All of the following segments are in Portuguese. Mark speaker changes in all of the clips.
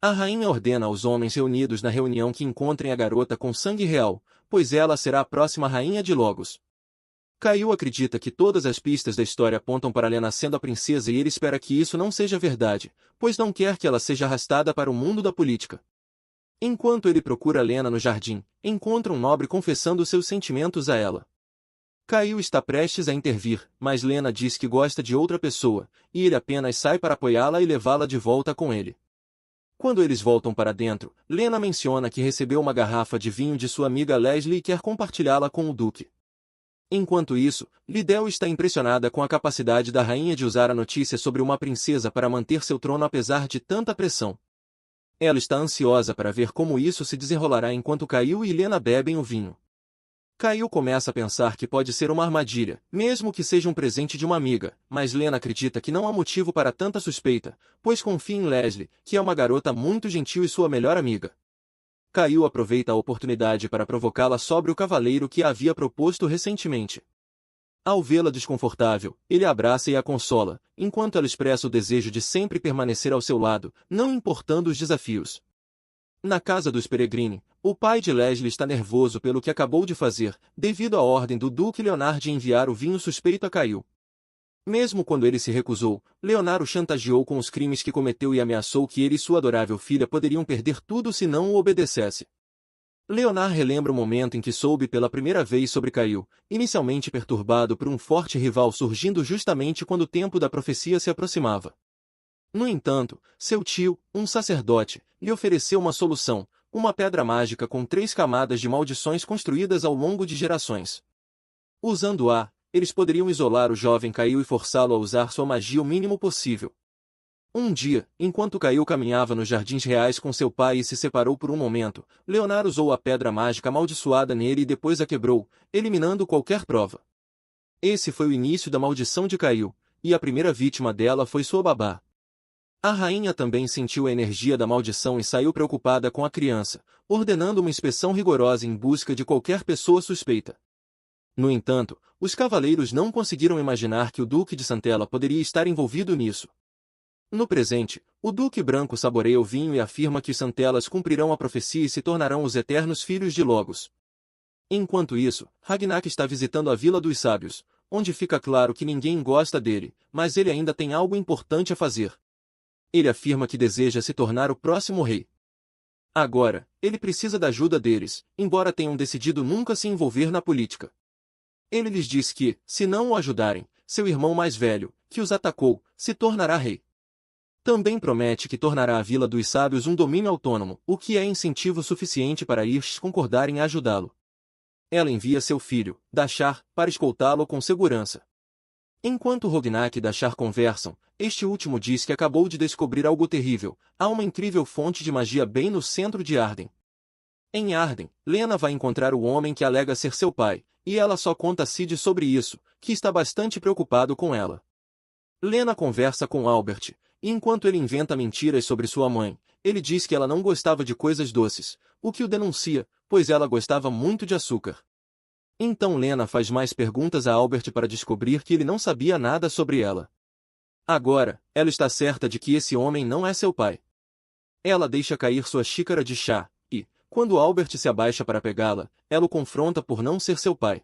Speaker 1: A rainha ordena aos homens reunidos na reunião que encontrem a garota com sangue real, pois ela será a próxima rainha de Logos. Caiu acredita que todas as pistas da história apontam para Lena sendo a princesa e ele espera que isso não seja verdade, pois não quer que ela seja arrastada para o mundo da política. Enquanto ele procura Lena no jardim, encontra um nobre confessando seus sentimentos a ela. Caiu está prestes a intervir, mas Lena diz que gosta de outra pessoa, e ele apenas sai para apoiá-la e levá-la de volta com ele. Quando eles voltam para dentro, Lena menciona que recebeu uma garrafa de vinho de sua amiga Leslie e quer compartilhá-la com o Duque. Enquanto isso, Liddell está impressionada com a capacidade da rainha de usar a notícia sobre uma princesa para manter seu trono apesar de tanta pressão. Ela está ansiosa para ver como isso se desenrolará enquanto Caiu e Lena bebem o vinho. Caiu começa a pensar que pode ser uma armadilha, mesmo que seja um presente de uma amiga, mas Lena acredita que não há motivo para tanta suspeita, pois confia em Leslie, que é uma garota muito gentil e sua melhor amiga. Caiu aproveita a oportunidade para provocá-la sobre o cavaleiro que a havia proposto recentemente. Ao vê-la desconfortável, ele a abraça e a consola, enquanto ela expressa o desejo de sempre permanecer ao seu lado, não importando os desafios. Na casa dos Peregrini, o pai de Leslie está nervoso pelo que acabou de fazer, devido à ordem do Duque Leonard de enviar o vinho suspeito a Caiu. Mesmo quando ele se recusou, Leonard o chantageou com os crimes que cometeu e ameaçou que ele e sua adorável filha poderiam perder tudo se não o obedecesse. Leonard relembra o momento em que soube pela primeira vez sobre Caiu, inicialmente perturbado por um forte rival surgindo justamente quando o tempo da profecia se aproximava. No entanto, seu tio, um sacerdote, lhe ofereceu uma solução, uma pedra mágica com 3 camadas de maldições construídas ao longo de gerações. Usando-a, eles poderiam isolar o jovem Caiu e forçá-lo a usar sua magia o mínimo possível. Um dia, enquanto Caiu caminhava nos jardins reais com seu pai e se separou por um momento, Leonard usou a pedra mágica amaldiçoada nele e depois a quebrou, eliminando qualquer prova. Esse foi o início da maldição de Caiu, e a primeira vítima dela foi sua babá. A rainha também sentiu a energia da maldição e saiu preocupada com a criança, ordenando uma inspeção rigorosa em busca de qualquer pessoa suspeita. No entanto, os cavaleiros não conseguiram imaginar que o Duque de Santella poderia estar envolvido nisso. No presente, o Duque Branco saboreia o vinho e afirma que os Santellas cumprirão a profecia e se tornarão os eternos filhos de Logos. Enquanto isso, Ragnak está visitando a Vila dos Sábios, onde fica claro que ninguém gosta dele, mas ele ainda tem algo importante a fazer. Ele afirma que deseja se tornar o próximo rei. Agora, ele precisa da ajuda deles, embora tenham decidido nunca se envolver na política. Ele lhes diz que, se não o ajudarem, seu irmão mais velho, que os atacou, se tornará rei. Também promete que tornará a Vila dos Sábios um domínio autônomo, o que é incentivo suficiente para eles concordarem em ajudá-lo. Ela envia seu filho, Dashar, para escoltá-lo com segurança. Enquanto Rognak e Dashar conversam, este último diz que acabou de descobrir algo terrível, há uma incrível fonte de magia bem no centro de Arden. Em Arden, Lena vai encontrar o homem que alega ser seu pai, e ela só conta a Cid sobre isso, que está bastante preocupado com ela. Lena conversa com Albert, e enquanto ele inventa mentiras sobre sua mãe, ele diz que ela não gostava de coisas doces, o que o denuncia, pois ela gostava muito de açúcar. Então Lena faz mais perguntas a Albert para descobrir que ele não sabia nada sobre ela. Agora, ela está certa de que esse homem não é seu pai. Ela deixa cair sua xícara de chá, e, quando Albert se abaixa para pegá-la, ela o confronta por não ser seu pai.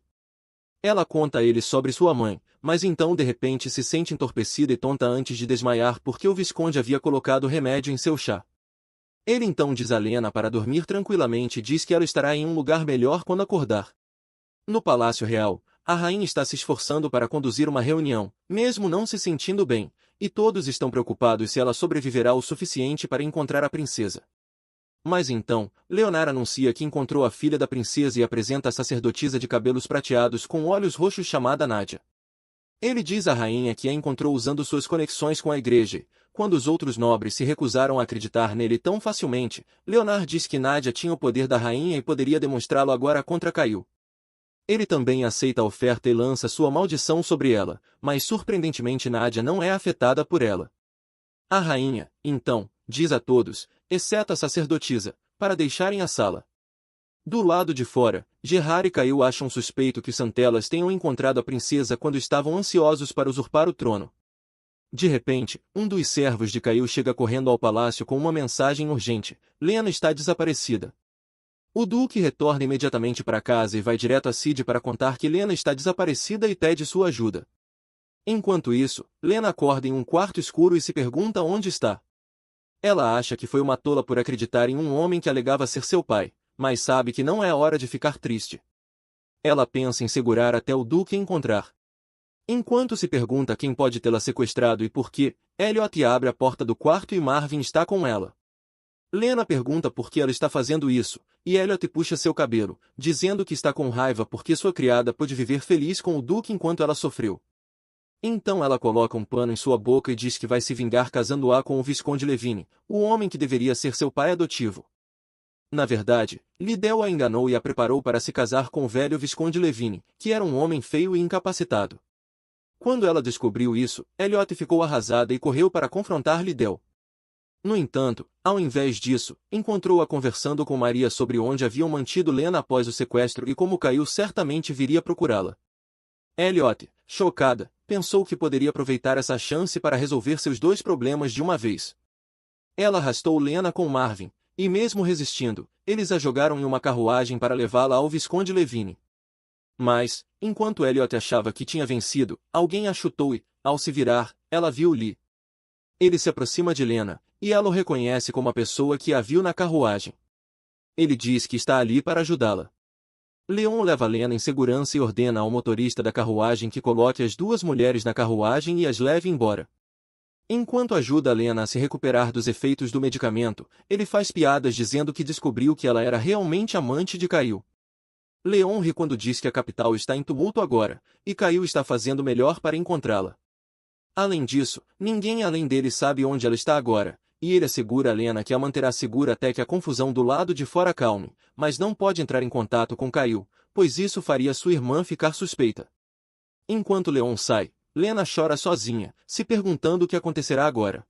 Speaker 1: Ela conta a ele sobre sua mãe, mas então de repente se sente entorpecida e tonta antes de desmaiar porque o Visconde havia colocado remédio em seu chá. Ele então diz a Lena para dormir tranquilamente e diz que ela estará em um lugar melhor quando acordar. No Palácio Real, a rainha está se esforçando para conduzir uma reunião, mesmo não se sentindo bem, e todos estão preocupados se ela sobreviverá o suficiente para encontrar a princesa. Mas então, Leonard anuncia que encontrou a filha da princesa e apresenta a sacerdotisa de cabelos prateados com olhos roxos chamada Nádia. Ele diz à rainha que a encontrou usando suas conexões com a igreja. Quando os outros nobres se recusaram a acreditar nele tão facilmente, Leonard diz que Nádia tinha o poder da rainha e poderia demonstrá-lo agora contra Caiu. Ele também aceita a oferta e lança sua maldição sobre ela, mas surpreendentemente Nádia não é afetada por ela. A rainha, então, diz a todos, exceto a sacerdotisa, para deixarem a sala. Do lado de fora, Gerard e Caiu acham suspeito que os Santellas tenham encontrado a princesa quando estavam ansiosos para usurpar o trono. De repente, um dos servos de Caio chega correndo ao palácio com uma mensagem urgente: Lena está desaparecida. O Duque retorna imediatamente para casa e vai direto a Cid para contar que Lena está desaparecida e pede sua ajuda. Enquanto isso, Lena acorda em um quarto escuro e se pergunta onde está. Ela acha que foi uma tola por acreditar em um homem que alegava ser seu pai, mas sabe que não é hora de ficar triste. Ela pensa em segurar até o Duque encontrar. Enquanto se pergunta quem pode tê-la sequestrado e por quê, Elliot abre a porta do quarto e Marvin está com ela. Lena pergunta por que ela está fazendo isso, e Elliot puxa seu cabelo, dizendo que está com raiva porque sua criada pôde viver feliz com o Duque enquanto ela sofreu. Então ela coloca um pano em sua boca e diz que vai se vingar casando-a com o Visconde Levine, o homem que deveria ser seu pai adotivo. Na verdade, Lidel a enganou e a preparou para se casar com o velho Visconde Levine, que era um homem feio e incapacitado. Quando ela descobriu isso, Elliot ficou arrasada e correu para confrontar Lidel. No entanto, ao invés disso, encontrou-a conversando com Maria sobre onde haviam mantido Lena após o sequestro e como Caio certamente viria procurá-la. Elliot, chocada, pensou que poderia aproveitar essa chance para resolver seus dois problemas de uma vez. Ela arrastou Lena com Marvin, e mesmo resistindo, eles a jogaram em uma carruagem para levá-la ao Visconde Levine. Mas, enquanto Elliot achava que tinha vencido, alguém a chutou e, ao se virar, ela viu Lee. Ele se aproxima de Lena, e ela o reconhece como a pessoa que a viu na carruagem. Ele diz que está ali para ajudá-la. Leon leva Lena em segurança e ordena ao motorista da carruagem que coloque as duas mulheres na carruagem e as leve embora. Enquanto ajuda Lena a se recuperar dos efeitos do medicamento, ele faz piadas dizendo que descobriu que ela era realmente amante de Caio. Leon ri quando diz que a capital está em tumulto agora, e Caio está fazendo o melhor para encontrá-la. Além disso, ninguém além dele sabe onde ela está agora, e ele assegura a Lena que a manterá segura até que a confusão do lado de fora calme, mas não pode entrar em contato com Caio, pois isso faria sua irmã ficar suspeita. Enquanto Leon sai, Lena chora sozinha, se perguntando o que acontecerá agora.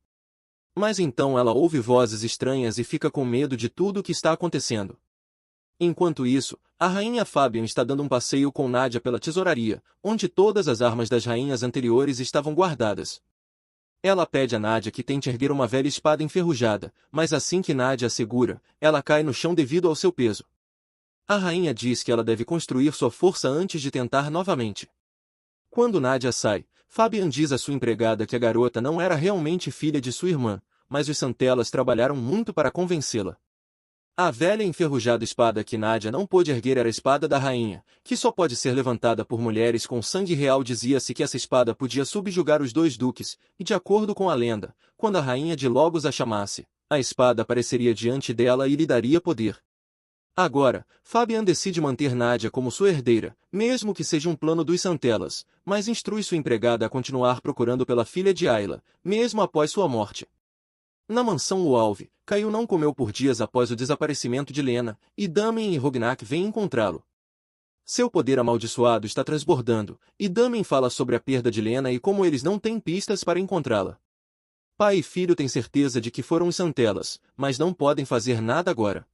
Speaker 1: Mas então ela ouve vozes estranhas e fica com medo de tudo o que está acontecendo. Enquanto isso, a rainha Fabian está dando um passeio com Nadia pela tesouraria, onde todas as armas das rainhas anteriores estavam guardadas. Ela pede a Nadia que tente erguer uma velha espada enferrujada, mas assim que Nadia a segura, ela cai no chão devido ao seu peso. A rainha diz que ela deve construir sua força antes de tentar novamente. Quando Nadia sai, Fabian diz à sua empregada que a garota não era realmente filha de sua irmã, mas os Santellas trabalharam muito para convencê-la. A velha e enferrujada espada que Nadia não pôde erguer era a espada da rainha, que só pode ser levantada por mulheres com sangue real. Dizia-se que essa espada podia subjugar os dois duques, e de acordo com a lenda, quando a rainha de Logos a chamasse, a espada apareceria diante dela e lhe daria poder. Agora, Fabian decide manter Nadia como sua herdeira, mesmo que seja um plano dos Santellas, mas instrui sua empregada a continuar procurando pela filha de Ayla, mesmo após sua morte. Na mansão Lualve, Caio não comeu por dias após o desaparecimento de Lena, e Damien e Rognak vêm encontrá-lo. Seu poder amaldiçoado está transbordando, e Damien fala sobre a perda de Lena e como eles não têm pistas para encontrá-la. Pai e filho têm certeza de que foram os Santellas, mas não podem fazer nada agora.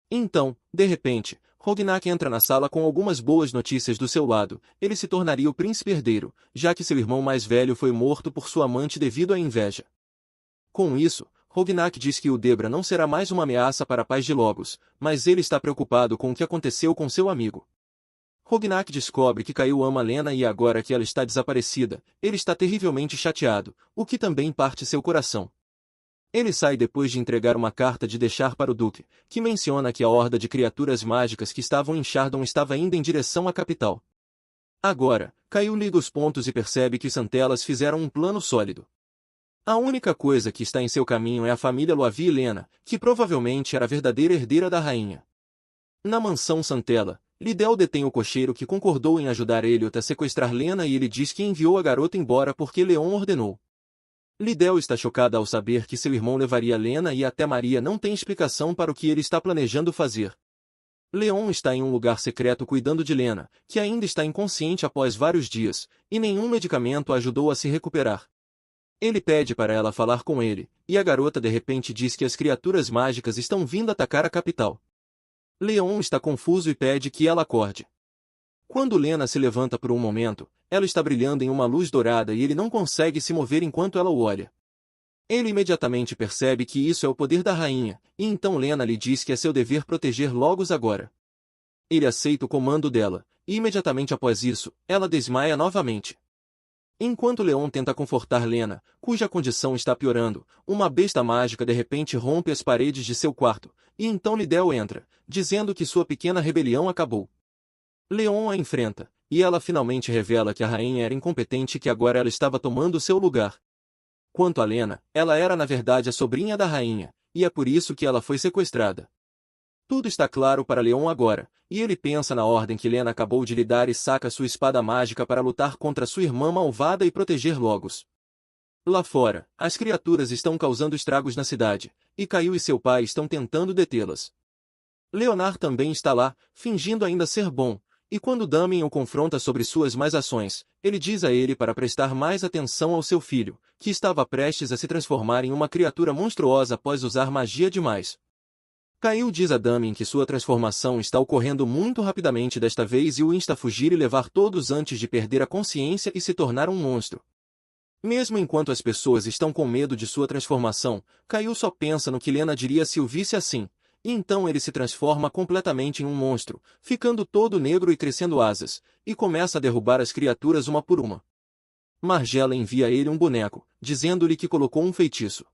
Speaker 1: Então, de repente, Rognak entra na sala com algumas boas notícias do seu lado. Ele se tornaria o príncipe herdeiro, já que seu irmão mais velho foi morto por sua amante devido à inveja. Com isso, Rognak diz que o Debra não será mais uma ameaça para a paz de Logos, mas ele está preocupado com o que aconteceu com seu amigo. Rognak descobre que Caio ama Lena e agora que ela está desaparecida, ele está terrivelmente chateado, o que também parte seu coração. Ele sai depois de entregar uma carta de deixar para o Duque, que menciona que a horda de criaturas mágicas que estavam em Chardon estava indo em direção à capital. Agora, Caio liga os pontos e percebe que os Santellas fizeram um plano sólido. A única coisa que está em seu caminho é a família Loavi e Lena, que provavelmente era a verdadeira herdeira da rainha. Na mansão Santella, Lidel detém o cocheiro que concordou em ajudar Elliot a sequestrar Lena e ele diz que enviou a garota embora porque Leon ordenou. Lidel está chocada ao saber que seu irmão levaria Lena e até Maria não tem explicação para o que ele está planejando fazer. Leon está em um lugar secreto cuidando de Lena, que ainda está inconsciente após vários dias, e nenhum medicamento a ajudou a se recuperar. Ele pede para ela falar com ele, e a garota de repente diz que as criaturas mágicas estão vindo atacar a capital. Leon está confuso e pede que ela acorde. Quando Lena se levanta por um momento, ela está brilhando em uma luz dourada e ele não consegue se mover enquanto ela o olha. Ele imediatamente percebe que isso é o poder da rainha, e então Lena lhe diz que é seu dever proteger Logos agora. Ele aceita o comando dela, e imediatamente após isso, ela desmaia novamente. Enquanto Leon tenta confortar Lena, cuja condição está piorando, uma besta mágica de repente rompe as paredes de seu quarto, e então Lidel entra, dizendo que sua pequena rebelião acabou. Leon a enfrenta, e ela finalmente revela que a rainha era incompetente e que agora ela estava tomando seu lugar. Quanto a Lena, ela era na verdade a sobrinha da rainha, e é por isso que ela foi sequestrada. Tudo está claro para Leon agora, e ele pensa na ordem que Lena acabou de lhe dar e saca sua espada mágica para lutar contra sua irmã malvada e proteger Logos. Lá fora, as criaturas estão causando estragos na cidade, e Caio e seu pai estão tentando detê-las. Leonard também está lá, fingindo ainda ser bom, e quando Damien o confronta sobre suas más ações, ele diz a ele para prestar mais atenção ao seu filho, que estava prestes a se transformar em uma criatura monstruosa após usar magia demais. Caio diz a Damien que sua transformação está ocorrendo muito rapidamente desta vez e o insta a fugir e levar todos antes de perder a consciência e se tornar um monstro. Mesmo enquanto as pessoas estão com medo de sua transformação, Caio só pensa no que Lena diria se o visse assim. E então ele se transforma completamente em um monstro, ficando todo negro e crescendo asas, e começa a derrubar as criaturas uma por uma. Margella envia a ele um boneco, dizendo-lhe que colocou um feitiço.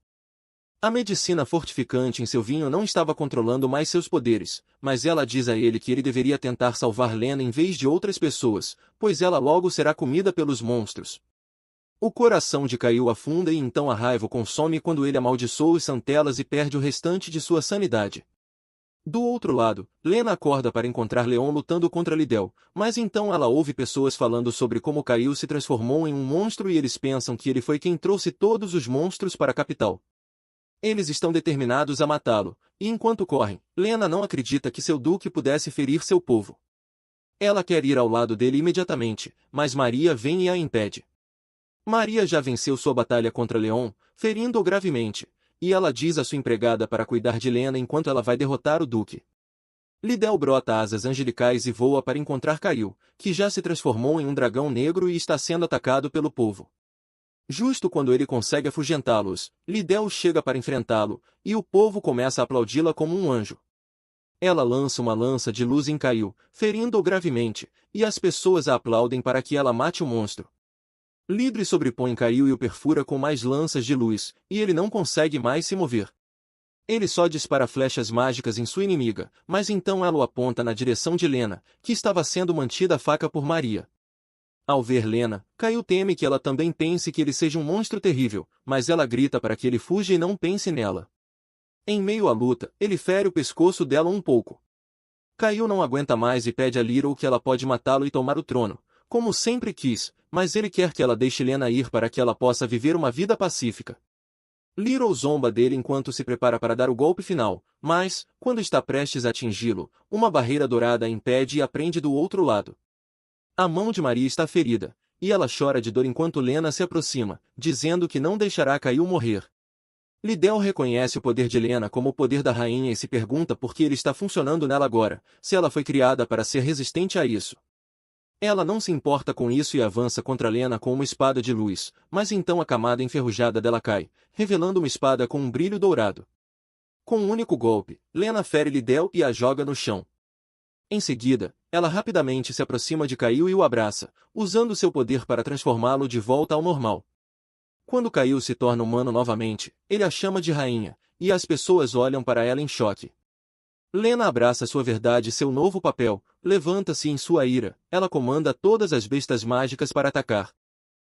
Speaker 1: A medicina fortificante em seu vinho não estava controlando mais seus poderes, mas ela diz a ele que ele deveria tentar salvar Lena em vez de outras pessoas, pois ela logo será comida pelos monstros. O coração de Caio afunda e então a raiva o consome quando ele amaldiçoa os Santelas e perde o restante de sua sanidade. Do outro lado, Lena acorda para encontrar Leon lutando contra Lidel, mas então ela ouve pessoas falando sobre como Caio se transformou em um monstro e eles pensam que ele foi quem trouxe todos os monstros para a capital. Eles estão determinados a matá-lo, e enquanto correm, Lena não acredita que seu duque pudesse ferir seu povo. Ela quer ir ao lado dele imediatamente, mas Maria vem e a impede. Maria já venceu sua batalha contra Leon, ferindo-o gravemente, e ela diz a sua empregada para cuidar de Lena enquanto ela vai derrotar o duque. Lidel brota asas angelicais e voa para encontrar Caio, que já se transformou em um dragão negro e está sendo atacado pelo povo. Justo quando ele consegue afugentá-los, Lidel chega para enfrentá-lo, e o povo começa a aplaudi-la como um anjo. Ela lança uma lança de luz em Caio, ferindo-o gravemente, e as pessoas a aplaudem para que ela mate o monstro. Lidre sobrepõe Caio e o perfura com mais lanças de luz, e ele não consegue mais se mover. Ele só dispara flechas mágicas em sua inimiga, mas então ela o aponta na direção de Lena, que estava sendo mantida à faca por Maria. Ao ver Lena, Caio teme que ela também pense que ele seja um monstro terrível, mas ela grita para que ele fuja e não pense nela. Em meio à luta, ele fere o pescoço dela um pouco. Caio não aguenta mais e pede a Little que ela pode matá-lo e tomar o trono, como sempre quis, mas ele quer que ela deixe Lena ir para que ela possa viver uma vida pacífica. Little zomba dele enquanto se prepara para dar o golpe final, mas, quando está prestes a atingi-lo, uma barreira dourada a impede e a prende do outro lado. A mão de Maria está ferida, e ela chora de dor enquanto Lena se aproxima, dizendo que não deixará Caio morrer. Lidel reconhece o poder de Lena como o poder da rainha e se pergunta por que ele está funcionando nela agora, se ela foi criada para ser resistente a isso. Ela não se importa com isso e avança contra Lena com uma espada de luz, mas então a camada enferrujada dela cai, revelando uma espada com um brilho dourado. Com um único golpe, Lena fere Lidel e a joga no chão. Em seguida, ela rapidamente se aproxima de Caio e o abraça, usando seu poder para transformá-lo de volta ao normal. Quando Caio se torna humano novamente, ele a chama de rainha, e as pessoas olham para ela em choque. Lena abraça sua verdade e seu novo papel, levanta-se em sua ira, ela comanda todas as bestas mágicas para atacar.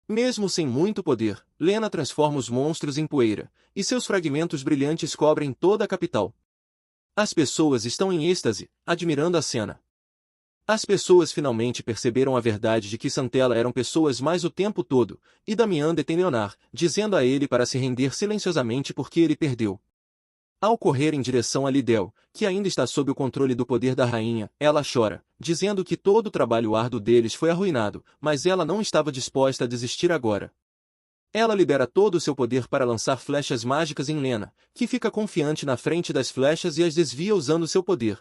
Speaker 1: Mesmo sem muito poder, Lena transforma os monstros em poeira, e seus fragmentos brilhantes cobrem toda a capital. As pessoas estão em êxtase, admirando a cena. As pessoas finalmente perceberam a verdade de que Santella eram pessoas mais o tempo todo, e Damian detém Leonard, dizendo a ele para se render silenciosamente porque ele perdeu. Ao correr em direção a Lidel, que ainda está sob o controle do poder da rainha, ela chora, dizendo que todo o trabalho árduo deles foi arruinado, mas ela não estava disposta a desistir agora. Ela libera todo o seu poder para lançar flechas mágicas em Lena, que fica confiante na frente das flechas e as desvia usando seu poder.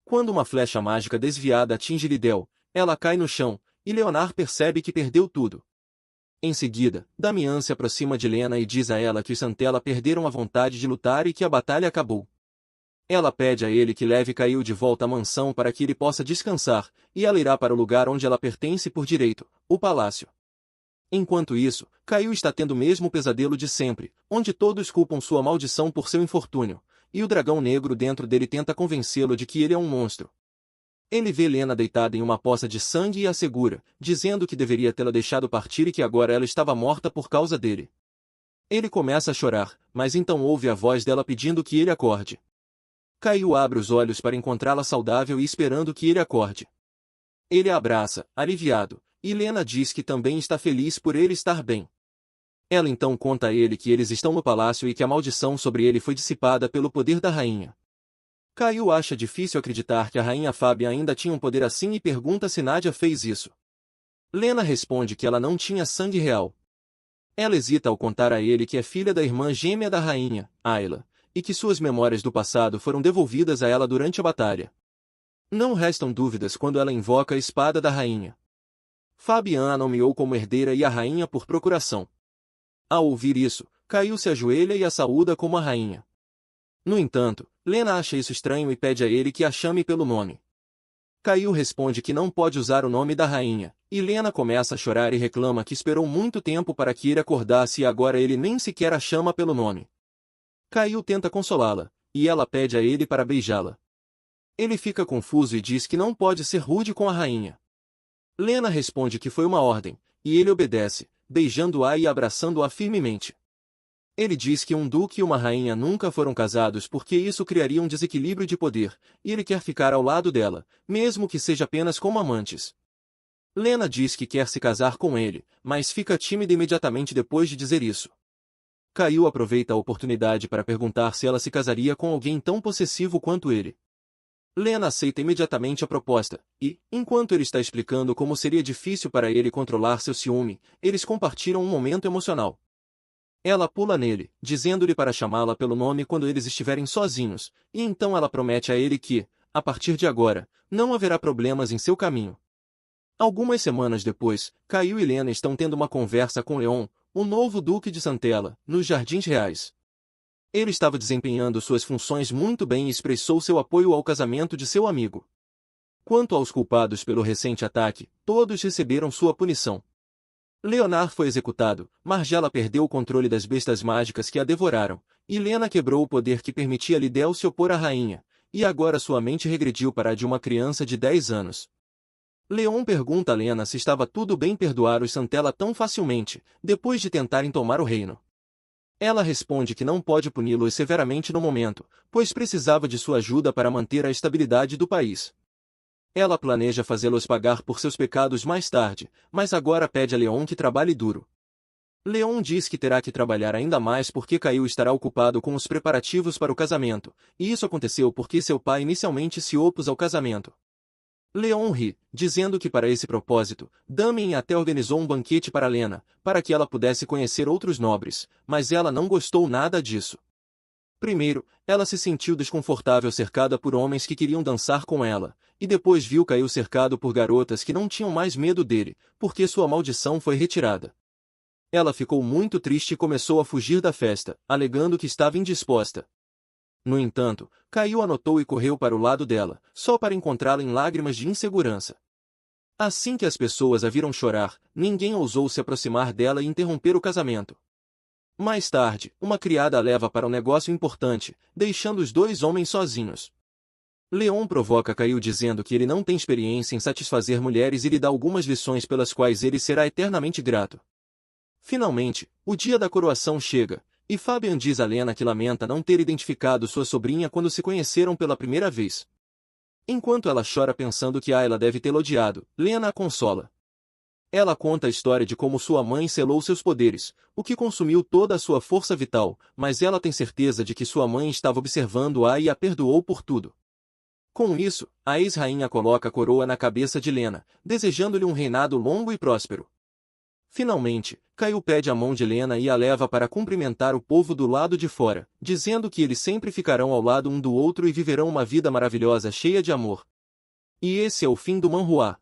Speaker 1: Quando uma flecha mágica desviada atinge Lidel, Ela cai no chão, e Leonard percebe que perdeu tudo. Em seguida, Damian se aproxima de Lena e diz a ela que os Santella perderam a vontade de lutar e que a batalha acabou. Ela pede a ele que leve Kyle de volta à mansão para que ele possa descansar, e ela irá para o lugar onde ela pertence por direito, o palácio. Enquanto isso, Kyle está tendo o mesmo pesadelo de sempre, onde todos culpam sua maldição por seu infortúnio, e o dragão negro dentro dele tenta convencê-lo de que ele é um monstro. Ele vê Lena deitada em uma poça de sangue e a segura, dizendo que deveria tê-la deixado partir e que agora ela estava morta por causa dele. Ele começa a chorar, mas então ouve a voz dela pedindo que ele acorde. Kyle abre os olhos para encontrá-la saudável e esperando que ele acorde. Ele a abraça, aliviado, e Lena diz que também está feliz por ele estar bem. Ela então conta a ele que eles estão no palácio e que a maldição sobre ele foi dissipada pelo poder da rainha. Kyle acha difícil acreditar que a rainha Fábia ainda tinha um poder assim e pergunta se Nadia fez isso. Lena responde que ela não tinha sangue real. Ela hesita ao contar a ele que é filha da irmã gêmea da rainha, Ayla, e que suas memórias do passado foram devolvidas a ela durante a batalha. Não restam dúvidas quando ela invoca a espada da rainha. Fabian a nomeou como herdeira e a rainha por procuração. Ao ouvir isso, Kyle se ajoelha e a saúda como a rainha. No entanto, Lena acha isso estranho e pede a ele que a chame pelo nome. Kyle responde que não pode usar o nome da rainha, e Lena começa a chorar e reclama que esperou muito tempo para que ele acordasse e agora ele nem sequer a chama pelo nome. Kyle tenta consolá-la, e ela pede a ele para beijá-la. Ele fica confuso e diz que não pode ser rude com a rainha. Lena responde que foi uma ordem, e ele obedece, beijando-a e abraçando-a firmemente. Ele diz que um duque e uma rainha nunca foram casados porque isso criaria um desequilíbrio de poder, e ele quer ficar ao lado dela, mesmo que seja apenas como amantes. Lena diz que quer se casar com ele, mas fica tímida imediatamente depois de dizer isso. Kyle aproveita a oportunidade para perguntar se ela se casaria com alguém tão possessivo quanto ele. Lena aceita imediatamente a proposta, e, enquanto ele está explicando como seria difícil para ele controlar seu ciúme, eles compartilham um momento emocional. Ela pula nele, dizendo-lhe para chamá-la pelo nome quando eles estiverem sozinhos, e então ela promete a ele que, a partir de agora, não haverá problemas em seu caminho. Algumas semanas depois, Kyle e Lena estão tendo uma conversa com Leon, o novo duque de Santella, nos Jardins Reais. Ele estava desempenhando suas funções muito bem e expressou seu apoio ao casamento de seu amigo. Quanto aos culpados pelo recente ataque, todos receberam sua punição. Leonard foi executado, Marjala perdeu o controle das bestas mágicas que a devoraram, e Lena quebrou o poder que permitia Lidel se opor à rainha, e agora sua mente regrediu para a de uma criança de 10 anos. Leon pergunta a Lena se estava tudo bem perdoar os Santella tão facilmente, depois de tentarem tomar o reino. Ela responde que não pode puni-los severamente no momento, pois precisava de sua ajuda para manter a estabilidade do país. Ela planeja fazê-los pagar por seus pecados mais tarde, mas agora pede a Leon que trabalhe duro. Leon diz que terá que trabalhar ainda mais porque Kyle estará ocupado com os preparativos para o casamento, e isso aconteceu porque seu pai inicialmente se opôs ao casamento. Leon ri, dizendo que para esse propósito, Damien até organizou um banquete para Lena, para que ela pudesse conhecer outros nobres, mas ela não gostou nada disso. Primeiro, ela se sentiu desconfortável cercada por homens que queriam dançar com ela, e depois viu Kyle cercado por garotas que não tinham mais medo dele, porque sua maldição foi retirada. Ela ficou muito triste e começou a fugir da festa, alegando que estava indisposta. No entanto, Kyle a notou e correu para o lado dela, só para encontrá-la em lágrimas de insegurança. Assim que as pessoas a viram chorar, ninguém ousou se aproximar dela e interromper o casamento. Mais tarde, uma criada a leva para um negócio importante, deixando os dois homens sozinhos. Leon provoca Kyle dizendo que ele não tem experiência em satisfazer mulheres e lhe dá algumas lições pelas quais ele será eternamente grato. Finalmente, o dia da coroação chega, e Fabian diz a Lena que lamenta não ter identificado sua sobrinha quando se conheceram pela primeira vez. Enquanto ela chora pensando que Ayla deve tê-lo odiado, Lena a consola. Ela conta a história de como sua mãe selou seus poderes, o que consumiu toda a sua força vital, mas ela tem certeza de que sua mãe estava observando-a e a perdoou por tudo. Com isso, a ex-rainha coloca a coroa na cabeça de Lena, desejando-lhe um reinado longo e próspero. Finalmente, Kyle pede a mão de Lena e a leva para cumprimentar o povo do lado de fora, dizendo que eles sempre ficarão ao lado um do outro e viverão uma vida maravilhosa cheia de amor. E esse é o fim do manhwa.